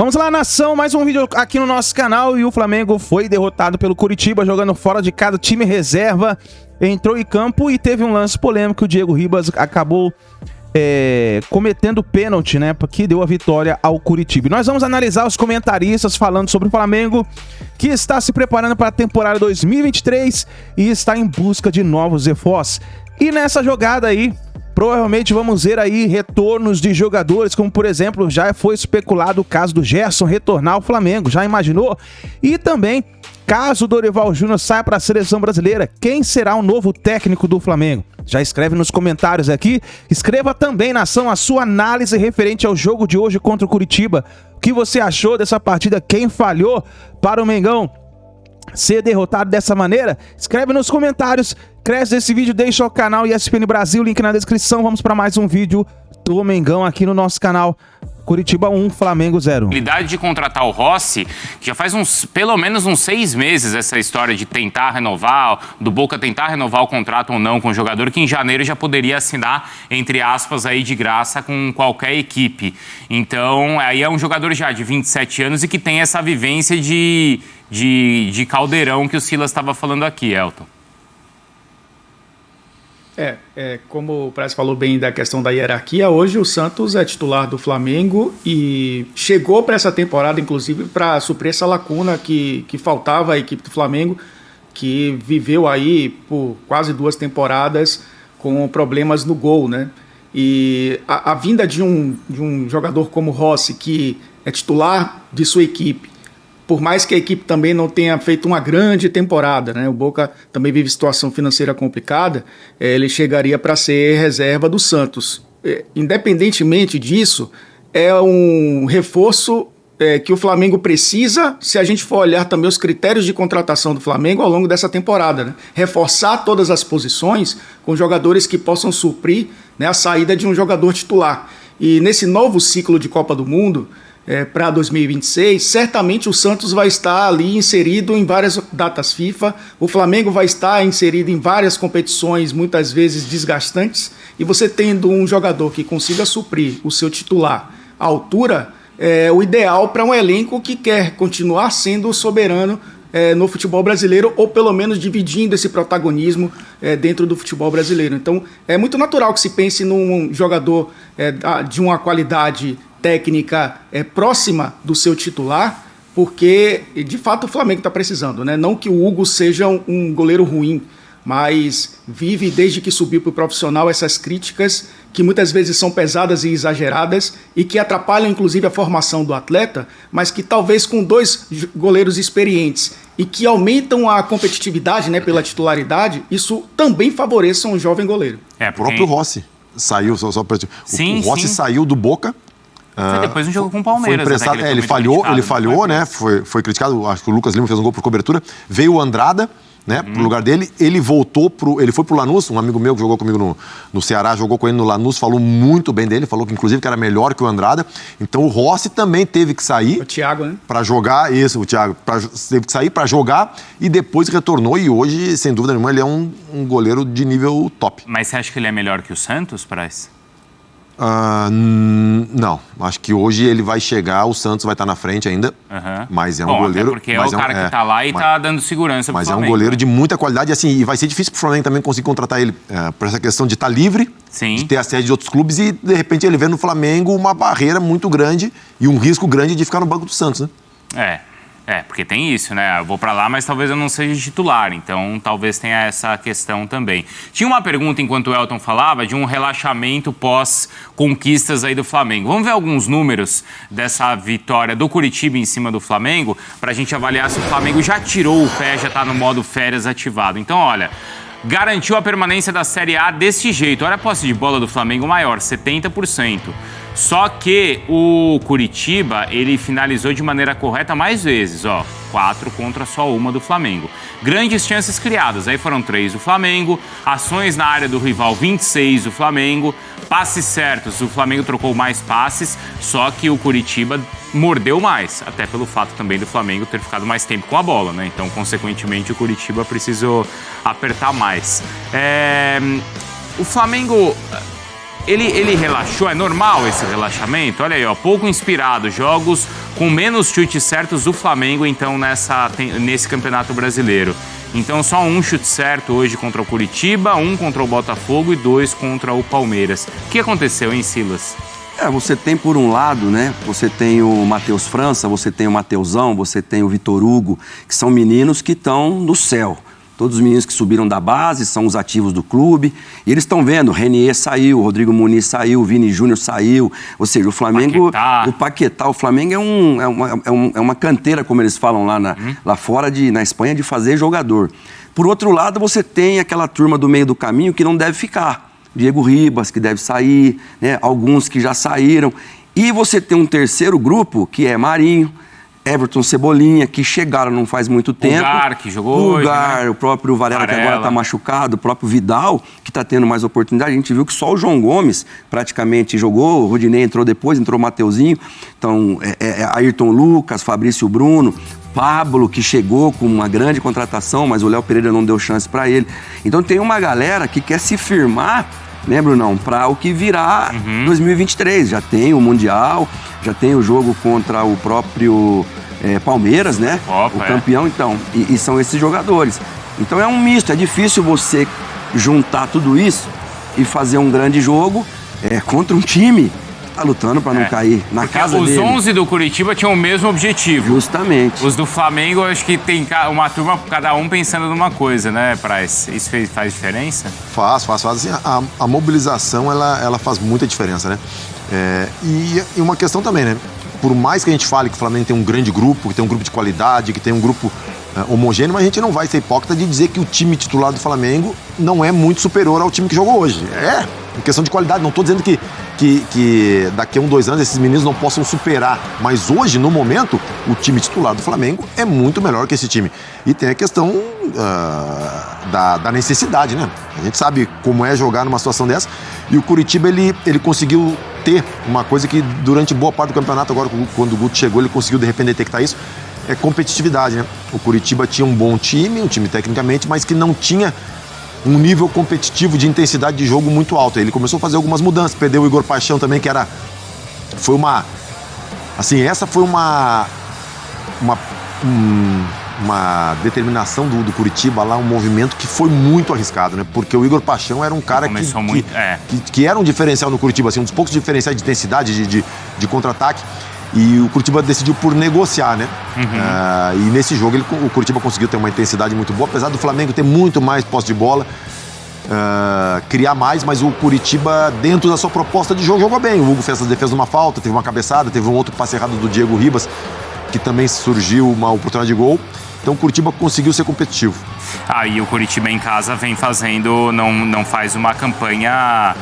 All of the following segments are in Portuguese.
Vamos lá, nação, mais um vídeo aqui no nosso canal e o Flamengo foi derrotado pelo Curitiba, jogando fora de casa, time reserva, entrou em campo e teve um lance polêmico, o Diego Ribas acabou cometendo pênalti, né, que deu a vitória ao Curitiba. E nós vamos analisar os comentaristas falando sobre o Flamengo, que está se preparando para a temporada 2023 e está em busca de novos reforços. E nessa jogada aí, provavelmente vamos ver aí retornos de jogadores, como por exemplo, já foi especulado o caso do Gerson retornar ao Flamengo, já imaginou? E também, caso o Dorival Júnior saia para a seleção brasileira, quem será o novo técnico do Flamengo? Já escreve nos comentários aqui, escreva também, nação, a sua análise referente ao jogo de hoje contra o Curitiba. O que você achou dessa partida? Quem falhou para o Mengão ser derrotado dessa maneira? Escreve nos comentários, cresce esse vídeo, deixa o canal ESPN Brasil, link na descrição. Vamos para mais um vídeo do Mengão aqui no nosso canal. Curitiba 1, Flamengo 0. A habilidade de contratar o Rossi, que já faz pelo menos uns 6 meses essa história de tentar renovar, do Boca tentar renovar o contrato ou não com o jogador, que em janeiro já poderia assinar, entre aspas, aí de graça com qualquer equipe. Então, aí é um jogador já de 27 anos e que tem essa vivência de caldeirão que o Silas estava falando aqui, Elton. Como o Praz falou bem da questão da hierarquia, hoje o Santos é titular do Flamengo e chegou para essa temporada, inclusive, para suprir essa lacuna que faltava à equipe do Flamengo, que viveu aí por quase 2 temporadas com problemas no gol, né? E a vinda de um jogador como Rossi, que é titular de sua equipe, por mais que a equipe também não tenha feito uma grande temporada, né? O Boca também vive situação financeira complicada, ele chegaria para ser reserva do Santos. Independentemente disso, é um reforço que o Flamengo precisa, se a gente for olhar também os critérios de contratação do Flamengo ao longo dessa temporada, né? Reforçar todas as posições com jogadores que possam suprir, né, a saída de um jogador titular. E nesse novo ciclo de Copa do Mundo, para 2026, certamente o Santos vai estar ali inserido em várias datas FIFA, o Flamengo vai estar inserido em várias competições, muitas vezes desgastantes, e você tendo um jogador que consiga suprir o seu titular à altura, é o ideal para um elenco que quer continuar sendo soberano no futebol brasileiro, ou pelo menos dividindo esse protagonismo dentro do futebol brasileiro. Então é muito natural que se pense num jogador de uma qualidade técnica próxima do seu titular, porque de fato o Flamengo está precisando, né? Não que o Hugo seja um goleiro ruim, mas vive desde que subiu para o profissional essas críticas que muitas vezes são pesadas e exageradas e que atrapalham inclusive a formação do atleta, mas que talvez com 2 goleiros experientes e que aumentam a competitividade, né, pela titularidade, isso também favoreça um jovem goleiro. O próprio Rossi saiu, o Rossi saiu do Boca. Foi depois um jogo com o Palmeiras. Foi emprestado, ele falhou, né? Foi criticado, acho que o Lucas Lima fez um gol por cobertura. Veio o Andrada, né, pro lugar dele, ele foi pro Lanús, um amigo meu que jogou comigo no Ceará, jogou com ele no Lanús, falou muito bem dele, falou que inclusive que era melhor que o Andrada. Então o Rossi também teve que sair. O Thiago, né? Para jogar, o Thiago, teve que sair para jogar e depois retornou e hoje, sem dúvida nenhuma, ele é um goleiro de nível top. Mas você acha que ele é melhor que o Santos, Praz? Não, acho que hoje ele vai chegar, o Santos vai estar na frente ainda, mas é um goleiro... Porque é o cara que está lá e está dando segurança pro Flamengo. Mas é um goleiro de muita qualidade, assim, e vai ser difícil pro Flamengo também conseguir contratar ele, por essa questão de estar livre, de ter a sede de outros clubes e de repente ele vê no Flamengo uma barreira muito grande e um risco grande de ficar no banco do Santos, né? Porque tem isso, né? Eu vou pra lá, mas talvez eu não seja titular, então talvez tenha essa questão também. Tinha uma pergunta, enquanto o Elton falava, de um relaxamento pós-conquistas aí do Flamengo. Vamos ver alguns números dessa vitória do Curitiba em cima do Flamengo, pra gente avaliar se o Flamengo já tirou o pé, já tá no modo férias ativado. Então, olha, garantiu a permanência da Série A desse jeito. Olha a posse de bola do Flamengo maior, 70%. Só que o Curitiba, ele finalizou de maneira correta mais vezes, 4 contra só uma do Flamengo. Grandes chances criadas, aí foram 3 do Flamengo, ações na área do rival, 26 do Flamengo, passes certos, o Flamengo trocou mais passes, só que o Curitiba mordeu mais, até pelo fato também do Flamengo ter ficado mais tempo com a bola, né? Então, consequentemente, o Curitiba precisou apertar mais. O Flamengo ele relaxou? É normal esse relaxamento? Olha aí, ó, pouco inspirado. Jogos com menos chutes certos do Flamengo, então, nesse Campeonato Brasileiro. Então, só um chute certo hoje contra o Curitiba, um contra o Botafogo e 2 contra o Palmeiras. O que aconteceu, hein, Silas? Você tem por um lado, né? Você tem o Matheus França, você tem o Mateusão, você tem o Vitor Hugo, que são meninos que estão no céu. Todos os meninos que subiram da base, são os ativos do clube. E eles estão vendo, o Renier saiu, o Rodrigo Muniz saiu, o Vini Júnior saiu. Ou seja, o Flamengo... O Flamengo é uma canteira, como eles falam lá fora, na Espanha, de fazer jogador. Por outro lado, você tem aquela turma do meio do caminho que não deve ficar. Diego Ribas, que deve sair, né? Alguns que já saíram. E você tem um terceiro grupo, que é Marinho, Everton, Cebolinha, que chegaram não faz muito tempo. Pulgar, que jogou hoje, né? O próprio Varela, que agora está machucado, o próprio Vidal, que está tendo mais oportunidade. A gente viu que só o João Gomes praticamente jogou, o Rodinei entrou depois, entrou o Mateuzinho. Então, Ayrton Lucas, Fabrício Bruno, Pablo, que chegou com uma grande contratação, mas o Léo Pereira não deu chance para ele. Então, tem uma galera que quer se firmar, né, Brunão, para o que virá 2023. Já tem o Mundial, já tem o jogo contra o próprio Palmeiras, né? O campeão, então. E são esses jogadores. Então é um misto, é difícil você juntar tudo isso e fazer um grande jogo contra um time que tá lutando para não cair na casa dele. Os 11 do Curitiba tinham o mesmo objetivo. Justamente. Os do Flamengo, acho que tem uma turma, cada um pensando numa coisa, né, Praz? Isso faz diferença? Faz. Assim, a mobilização, ela faz muita diferença, né? E uma questão também, né? Por mais que a gente fale que o Flamengo tem um grande grupo, que tem um grupo de qualidade, que tem um grupo homogêneo, mas a gente não vai ser hipócrita de dizer que o time titular do Flamengo não é muito superior ao time que jogou hoje. Em questão de qualidade, não estou dizendo que daqui a 2 anos esses meninos não possam superar, mas hoje, no momento, o time titular do Flamengo é muito melhor que esse time. E tem a questão da necessidade, né? A gente sabe como é jogar numa situação dessa, e o Curitiba, ele conseguiu ter uma coisa que durante boa parte do campeonato, agora quando o Guto chegou, ele conseguiu de repente detectar isso, é competitividade, né? O Curitiba tinha um bom time, um time tecnicamente, mas que não tinha um nível competitivo de intensidade de jogo muito alto. Ele começou a fazer algumas mudanças, perdeu o Igor Paixão também, que foi uma determinação do Curitiba lá, um movimento que foi muito arriscado, né? Porque o Igor Paixão era um cara que era um diferencial no Curitiba, assim, um dos poucos diferenciais de intensidade, de contra-ataque. E o Curitiba decidiu por negociar, né? E nesse jogo o Curitiba conseguiu ter uma intensidade muito boa, apesar do Flamengo ter muito mais posse de bola, criar mais, mas o Curitiba, dentro da sua proposta de jogo, jogou bem. O Hugo fez a defesa de uma falta, teve uma cabeçada, teve um outro passe errado do Diego Ribas, que também surgiu uma oportunidade de gol. Então o Curitiba conseguiu ser competitivo. E o Curitiba em casa vem fazendo, não faz uma campanha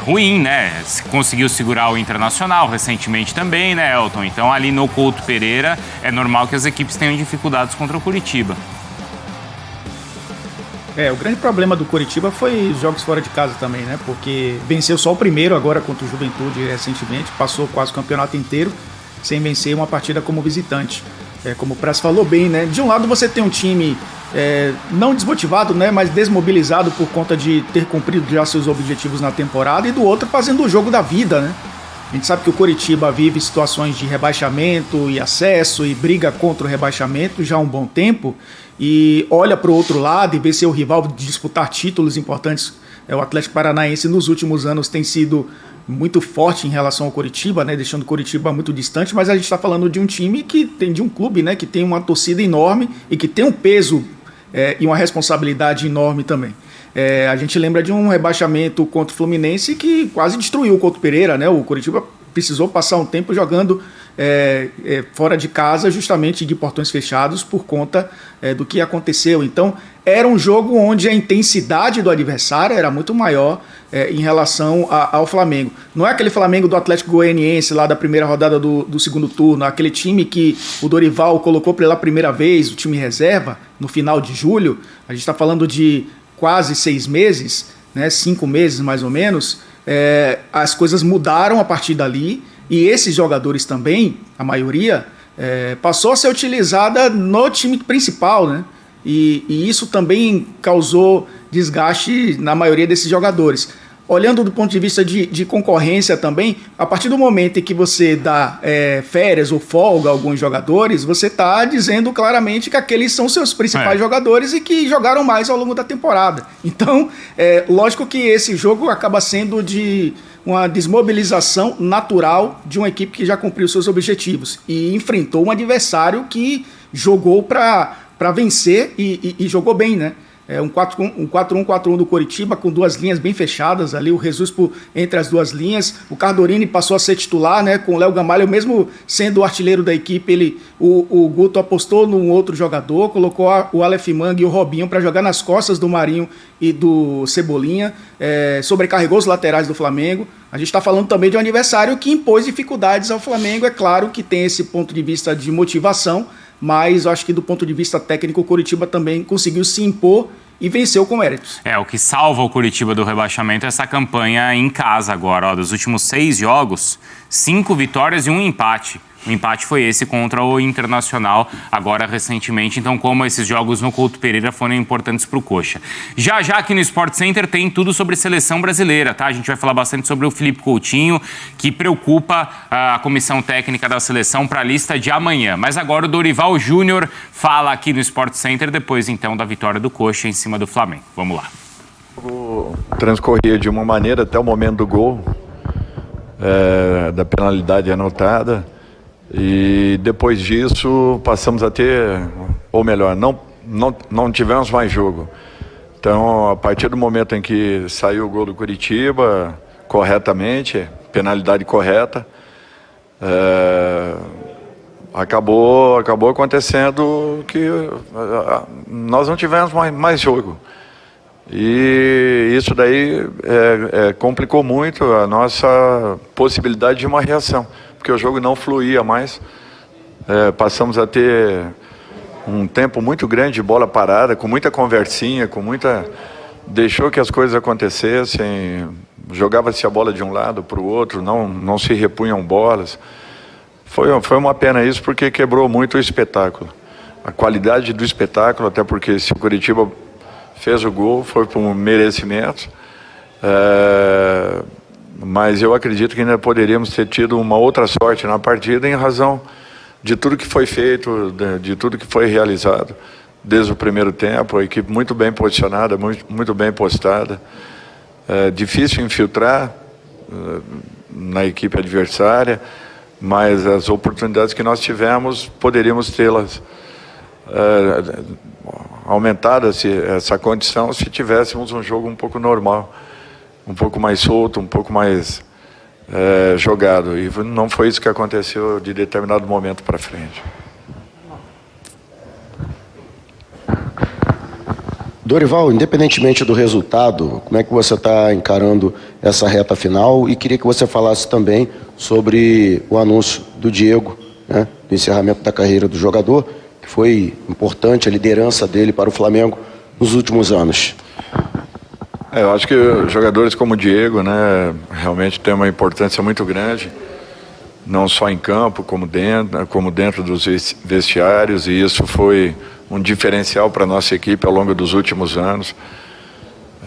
ruim, né? Conseguiu segurar o Internacional recentemente também, né, Elton? Então ali no Couto Pereira é normal que as equipes tenham dificuldades contra o Curitiba. O grande problema do Curitiba foi os jogos fora de casa também, né? Porque venceu só o primeiro agora contra o Juventude recentemente, passou quase o campeonato inteiro sem vencer uma partida como visitante. Como o Praz falou bem, né? De um lado você tem um time não desmotivado, né? Mas desmobilizado por conta de ter cumprido já seus objetivos na temporada, e do outro fazendo o jogo da vida, né? A gente sabe que o Curitiba vive situações de rebaixamento e acesso e briga contra o rebaixamento já há um bom tempo, e olha para o outro lado e vê seu rival disputar títulos importantes. O Atlético Paranaense nos últimos anos tem sido muito forte em relação ao Curitiba, né, deixando o Curitiba muito distante, mas a gente está falando de um time de um clube, né, que tem uma torcida enorme e que tem um peso e uma responsabilidade enorme também. A gente lembra de um rebaixamento contra o Fluminense que quase destruiu o Couto Pereira, né? O Curitiba precisou passar um tempo jogando fora de casa, justamente de portões fechados, por conta do que aconteceu. Então, era um jogo onde a intensidade do adversário era muito maior em relação ao Flamengo. Não é aquele Flamengo do Atlético Goianiense lá da primeira rodada do segundo turno, aquele time que o Dorival colocou pela primeira vez, o time reserva, no final de julho. A gente está falando de quase 6 meses, né, 5 meses mais ou menos. As coisas mudaram a partir dali, e esses jogadores também, a maioria, passou a ser utilizada no time principal, né? E isso também causou desgaste na maioria desses jogadores. olhando do ponto de vista de concorrência também, a partir do momento em que você dá férias ou folga a alguns jogadores, você está dizendo claramente que aqueles são seus principais jogadores e que jogaram mais ao longo da temporada. Então, lógico que esse jogo acaba sendo de uma desmobilização natural de uma equipe que já cumpriu seus objetivos e enfrentou um adversário que jogou para vencer e jogou bem, né? Um 4-1-4-1 do Coritiba com duas linhas bem fechadas ali, o Jesus entre as duas linhas, o Cardorini passou a ser titular, né, com o Léo Gamalho, mesmo sendo o artilheiro da equipe, o Guto apostou num outro jogador, colocou o Aleph Manga e o Robinho para jogar nas costas do Marinho e do Cebolinha, sobrecarregou os laterais do Flamengo. A gente está falando também de um adversário que impôs dificuldades ao Flamengo, é claro que tem esse ponto de vista de motivação, mas eu acho que do ponto de vista técnico o Coritiba também conseguiu se impor e venceu com méritos. O que salva o Coritiba do rebaixamento é essa campanha em casa agora. Dos últimos 6 jogos, 5 vitórias e 1 empate. O empate foi esse contra o Internacional, agora recentemente. Então, como esses jogos no Couto Pereira foram importantes para o Coxa. Já aqui no Sport Center tem tudo sobre seleção brasileira, tá? A gente vai falar bastante sobre o Felipe Coutinho, que preocupa a comissão técnica da seleção para a lista de amanhã. Mas agora o Dorival Júnior fala aqui no Sport Center, depois então da vitória do Coxa em cima do Flamengo. Vamos lá. O transcorria de uma maneira até o momento do gol, da penalidade anotada. E depois disso passamos a ter, ou melhor, não tivemos mais jogo. Então, a partir do momento em que saiu o gol do Coritiba, corretamente, penalidade correta, acabou acontecendo que nós não tivemos mais jogo. E isso daí complicou muito a nossa possibilidade de uma reação, porque o jogo não fluía mais. Passamos a ter um tempo muito grande de bola parada, com muita conversinha, deixou que as coisas acontecessem, jogava-se a bola de um lado para o outro, não se repunham bolas. Foi uma pena isso, porque quebrou muito o espetáculo, a qualidade do espetáculo, até porque se o Coritiba fez o gol, foi por um merecimento, mas eu acredito que ainda poderíamos ter tido uma outra sorte na partida em razão de tudo que foi feito, de tudo que foi realizado desde o primeiro tempo. A equipe muito bem posicionada, muito bem postada, difícil infiltrar na equipe adversária, mas as oportunidades que nós tivemos, poderíamos tê-las aumentada essa condição se tivéssemos um jogo um pouco normal, um pouco mais solto, um pouco mais jogado. E não foi isso que aconteceu de determinado momento para frente. Dorival, independentemente do resultado, como é que você está encarando essa reta final? E queria que você falasse também sobre o anúncio do Diego, né, do encerramento da carreira do jogador, que foi importante a liderança dele para o Flamengo nos últimos anos. Eu acho que jogadores como o Diego, né, realmente têm uma importância muito grande, não só em campo, como dentro dos vestiários, e isso foi um diferencial para a nossa equipe ao longo dos últimos anos.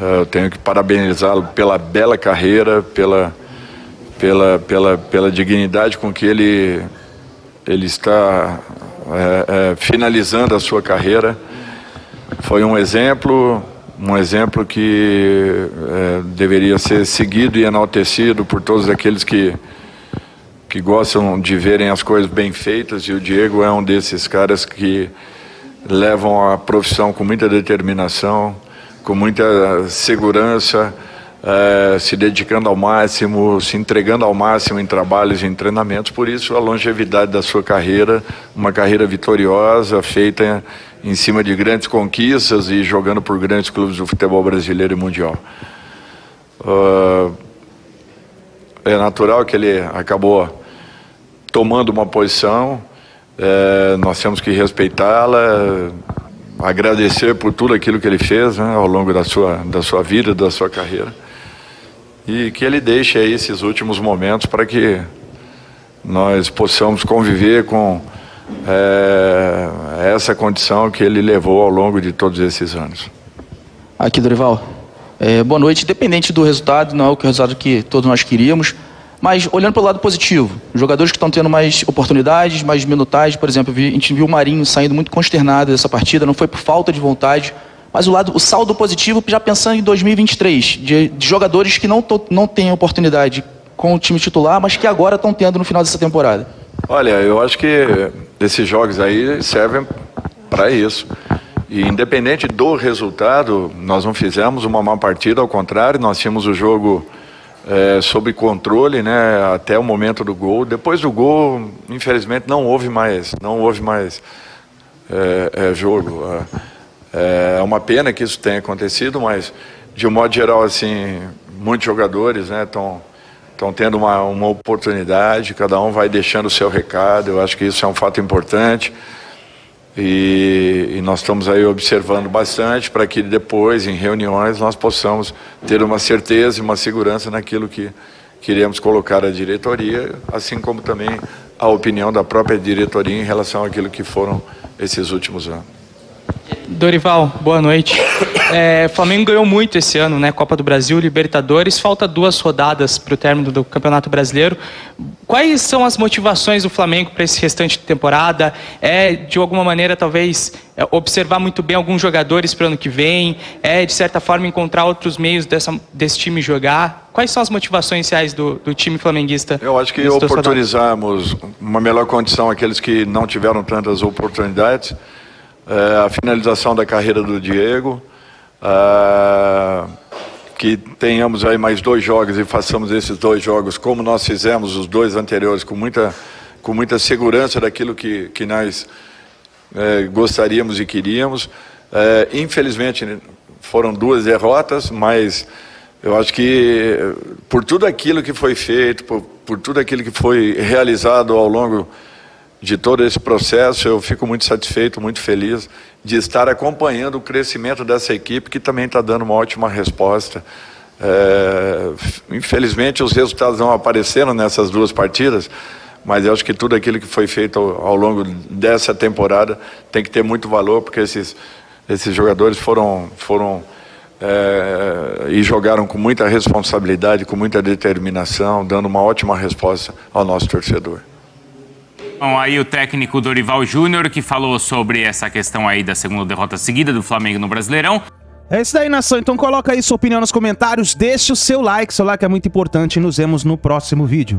Eu tenho que parabenizá-lo pela bela carreira, pela dignidade com que ele está finalizando a sua carreira. Foi um exemplo que deveria ser seguido e enaltecido por todos aqueles que gostam de verem as coisas bem feitas, e o Diego é um desses caras que levam a profissão com muita determinação, com muita segurança, se dedicando ao máximo, se entregando ao máximo em trabalhos e em treinamentos. Por isso, a longevidade da sua carreira, uma carreira vitoriosa, feita em cima de grandes conquistas e jogando por grandes clubes do futebol brasileiro e mundial. É natural que ele acabou tomando uma posição, nós temos que respeitá-la, agradecer por tudo aquilo que ele fez, né, ao longo da sua vida, da sua carreira, e que ele deixe aí esses últimos momentos para que nós possamos conviver com essa condição que ele levou ao longo de todos esses anos. Aqui, Dorival, Boa noite. Independente do resultado, não é o resultado que todos nós queríamos, mas olhando pelo lado positivo, jogadores que estão tendo mais oportunidades, mais minutagem, por exemplo, a gente viu o Marinho saindo muito consternado dessa partida, não foi por falta de vontade, mas o saldo positivo, já pensando em 2023, de jogadores que não têm oportunidade com o time titular, mas que agora estão tendo no final dessa temporada. Olha, eu acho que esses jogos aí servem para isso. E independente do resultado, nós não fizemos uma má partida, ao contrário, nós tínhamos o jogo sob controle, né, até o momento do gol. Depois do gol, infelizmente, não houve mais jogo. É uma pena que isso tenha acontecido, mas de um modo geral, assim, muitos jogadores, né, estão tendo uma oportunidade, cada um vai deixando o seu recado. Eu acho que isso é um fato importante. E nós estamos aí observando bastante para que depois, em reuniões, nós possamos ter uma certeza e uma segurança naquilo que queremos colocar a diretoria, assim como também a opinião da própria diretoria em relação àquilo que foram esses últimos anos. Dorival, boa noite. O Flamengo ganhou muito esse ano, né? Copa do Brasil, Libertadores. Falta 2 rodadas para o término do Campeonato Brasileiro. Quais são as motivações do Flamengo para esse restante de temporada? De alguma maneira, talvez, observar muito bem alguns jogadores para o ano que vem? De certa forma, encontrar outros meios desse time jogar? Quais são as motivações reais do time flamenguista? Eu acho que oportunizarmos uma melhor condição àqueles que não tiveram tantas oportunidades. A finalização da carreira do Diego, que tenhamos aí mais 2 jogos e façamos esses 2 jogos como nós fizemos os 2 anteriores, com muita segurança daquilo que nós gostaríamos e queríamos. Infelizmente foram 2 derrotas, mas eu acho que por tudo aquilo que foi feito, por tudo aquilo que foi realizado ao longo de todo esse processo, eu fico muito satisfeito, muito feliz de estar acompanhando o crescimento dessa equipe, que também está dando uma ótima resposta. Infelizmente os resultados não apareceram nessas 2 partidas, mas eu acho que tudo aquilo que foi feito ao longo dessa temporada tem que ter muito valor, porque esses jogadores foram e jogaram com muita responsabilidade, com muita determinação, dando uma ótima resposta ao nosso torcedor. Bom, aí o técnico Dorival Júnior, que falou sobre essa questão aí da segunda derrota seguida do Flamengo no Brasileirão. É isso daí, nação. Então coloca aí sua opinião nos comentários, deixe o seu like é muito importante e nos vemos no próximo vídeo.